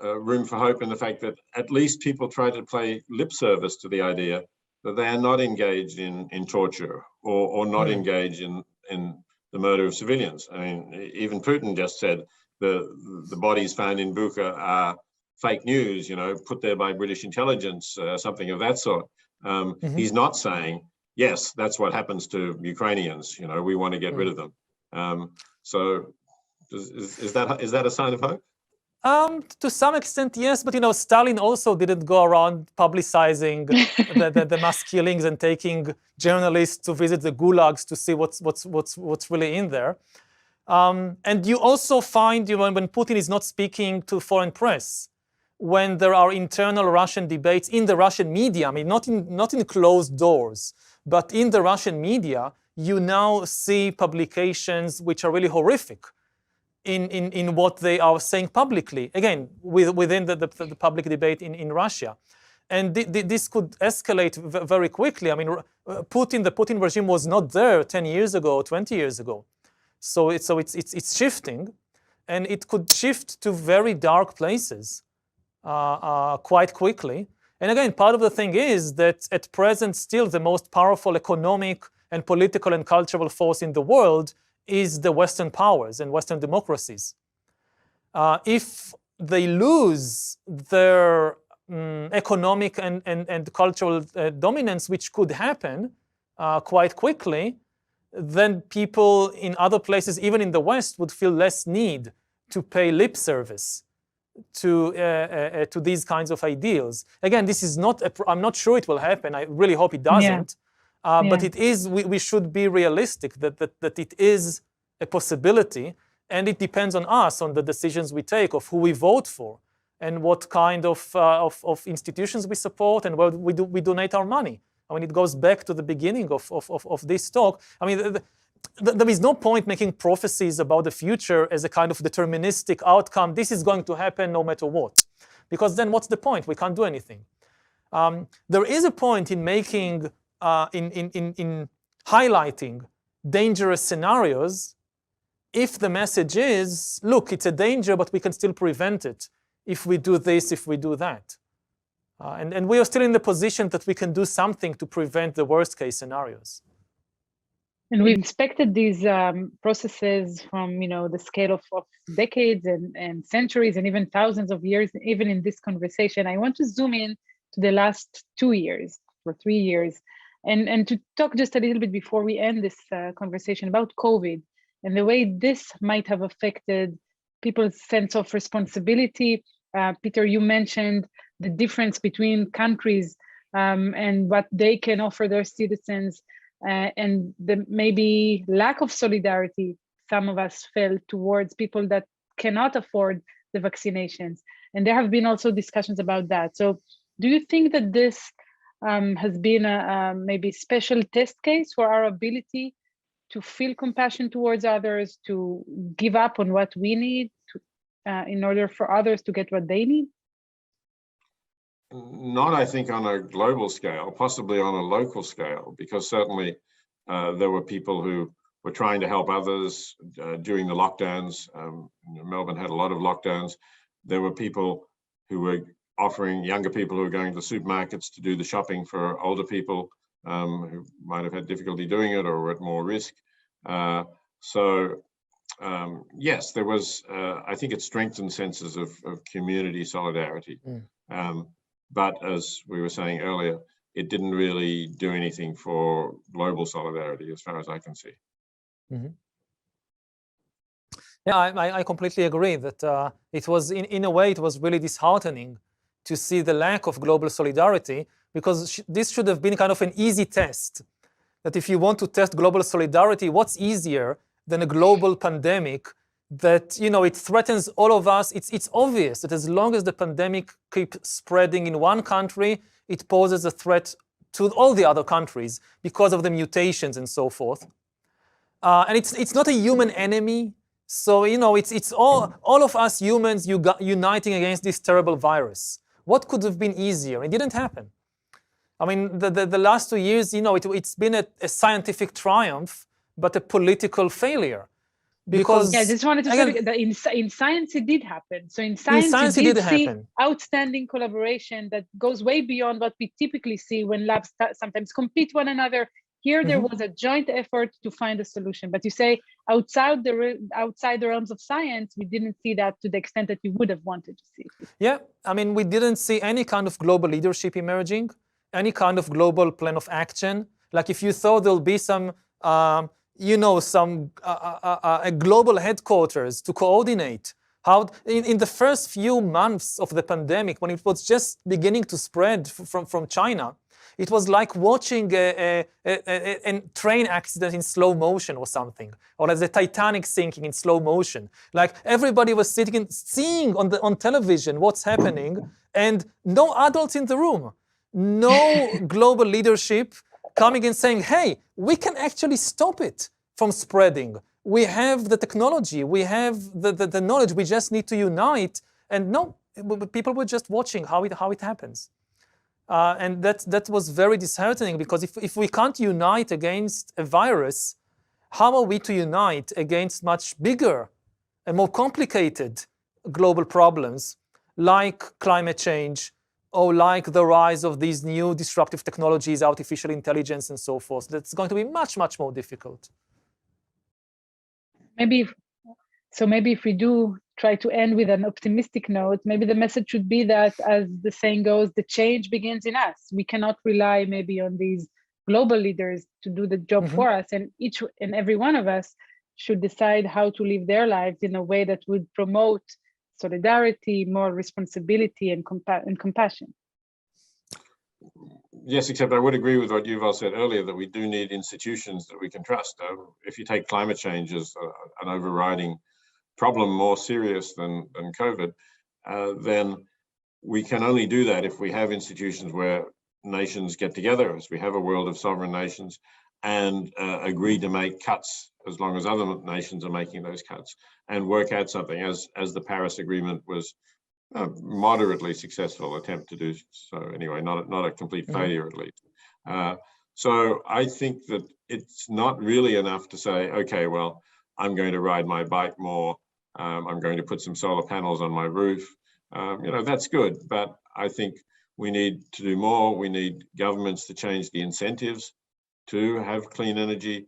room for hope in the fact that at least people try to play lip service to the idea that they are not engaged in torture or not engaged in the murder of civilians. I mean, even Putin just said the bodies found in Bucha are fake news, put there by British intelligence, something of that sort. He's not saying, yes, that's what happens to Ukrainians. We want to get rid of them. So is that a sign of hope? To some extent, yes, but Stalin also didn't go around publicizing the mass killings and taking journalists to visit the gulags to see what's really in there. And you also find when Putin is not speaking to foreign press, when there are internal Russian debates in the Russian media, I mean, not in closed doors, but in the Russian media, you now see publications which are really horrific in what they are saying publicly, again, within the public debate in Russia. And this could escalate very quickly. I mean, the Putin regime was not there 10 years ago, 20 years ago. So it's shifting, and it could shift to very dark places quite quickly. And again, part of the thing is that at present, still the most powerful economic and political and cultural force in the world is the Western powers and Western democracies. If they lose their economic and cultural dominance, which could happen quite quickly, then people in other places, even in the West, would feel less need to pay lip service to these kinds of ideals. Again, this is not, I'm not sure it will happen. I really hope it doesn't. But it is, we should be realistic that it is a possibility, and it depends on us, on the decisions we take, of who we vote for, and what kind of institutions we support, and where we donate our money. I mean, it goes back to the beginning of this talk. I mean, there is no point making prophecies about the future as a kind of deterministic outcome. This is going to happen no matter what, because then what's the point? We can't do anything. There is a point in making, in highlighting dangerous scenarios if the message is, look, it's a danger, but we can still prevent it if we do this, if we do that. And we are still in the position that we can do something to prevent the worst case scenarios. And we've inspected these processes from the scale of decades and centuries and even thousands of years, even in this conversation. I want to zoom in to the last 2 years or 3 years and to talk just a little bit before we end this conversation about COVID and the way this might have affected people's sense of responsibility. Peter, you mentioned the difference between countries and what they can offer their citizens and the maybe lack of solidarity some of us felt towards people that cannot afford the vaccinations. And there have been also discussions about that. So do you think that this has been a maybe special test case for our ability to feel compassion towards others, to give up on what we need in order for others to get what they need? Not, I think, on a global scale, possibly on a local scale, because certainly there were people who were trying to help others during the lockdowns. Melbourne had a lot of lockdowns. There were people who were offering younger people who were going to the supermarkets to do the shopping for older people who might have had difficulty doing it or were at more risk. Yes, there was, I think it strengthened senses of community solidarity. But as we were saying earlier, it didn't really do anything for global solidarity as far as I can see. Mm-hmm. Yeah, I completely agree that it was, in a way, it was really disheartening to see the lack of global solidarity, because this should have been kind of an easy test that if you want to test global solidarity, what's easier than a global pandemic that, it threatens all of us? It's obvious that as long as the pandemic keeps spreading in one country, it poses a threat to all the other countries because of the mutations and so forth. And it's not a human enemy. So, it's all of us humans uniting against this terrible virus. What could have been easier? It didn't happen. I mean, the last 2 years, it's been a scientific triumph, but a political failure. Because I just wanted to say that in science it did happen. So in science you did see outstanding collaboration that goes way beyond what we typically see when labs sometimes compete one another. Here there was a joint effort to find a solution. But you say outside the realms of science, we didn't see that to the extent that you would have wanted to see. Yeah, I mean, we didn't see any kind of global leadership emerging, any kind of global plan of action. Like if you thought there'll be some a global headquarters to coordinate how in the first few months of the pandemic, when it was just beginning to spread from China, it was like watching a train accident in slow motion or something, or as the Titanic sinking in slow motion. Like everybody was sitting and seeing on television what's happening, and no adults in the room, no global leadership coming and saying, hey, we can actually stop it from spreading. We have the technology, we have the knowledge, we just need to unite. And no, people were just watching how it happens. And that was very disheartening, because if we can't unite against a virus, how are we to unite against much bigger and more complicated global problems like climate change, or like the rise of these new disruptive technologies, artificial intelligence and so forth? That's going to be much, much more difficult. Maybe if we do try to end with an optimistic note, maybe the message should be that, as the saying goes, the change begins in us. We cannot rely maybe on these global leaders to do the job for us, and each and every one of us should decide how to live their lives in a way that would promote solidarity, more responsibility, and compassion. Yes, except I would agree with what Yuval said earlier, that we do need institutions that we can trust. If you take climate change as an overriding problem, more serious than COVID, then we can only do that if we have institutions where nations get together, as we have a world of sovereign nations, and agree to make cuts as long as other nations are making those cuts, and work out something, as the Paris Agreement was a moderately successful attempt to do so. Anyway, not a complete failure, at least. So I think that it's not really enough to say, okay, well, I'm going to ride my bike more. I'm going to put some solar panels on my roof. That's good, but I think we need to do more. We need governments to change the incentives to have clean energy.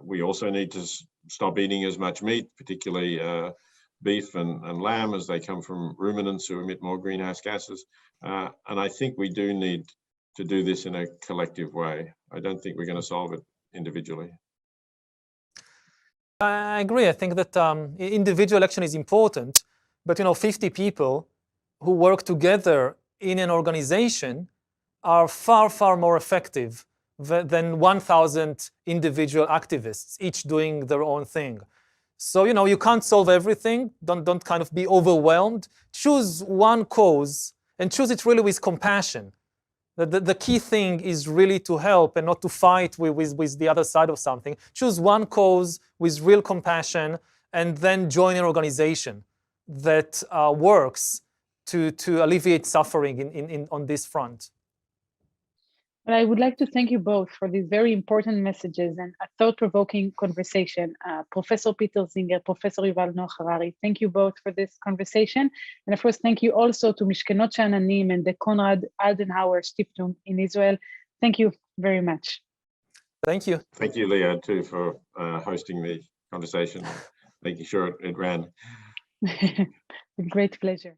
We also need to stop eating as much meat, particularly beef and lamb, as they come from ruminants who emit more greenhouse gases. And I think we do need to do this in a collective way. I don't think we're going to solve it individually. I agree. I think that individual action is important, but 50 people who work together in an organization are far, far more effective than 1,000 individual activists, each doing their own thing. So, you can't solve everything. Don't kind of be overwhelmed. Choose one cause and choose it really with compassion. The key thing is really to help and not to fight with the other side of something. Choose one cause with real compassion, and then join an organization that works to alleviate suffering on this front. Well, I would like to thank you both for these very important messages and a thought-provoking conversation. Professor Peter Singer, Professor Yuval Noah Harari, thank you both for this conversation. And of course, thank you also to Mishkenot Sha'ananim and the Konrad Adenauer Stiftung in Israel. Thank you very much. Thank you. Thank you, Leah, too, for hosting the conversation, making sure it ran. With great pleasure.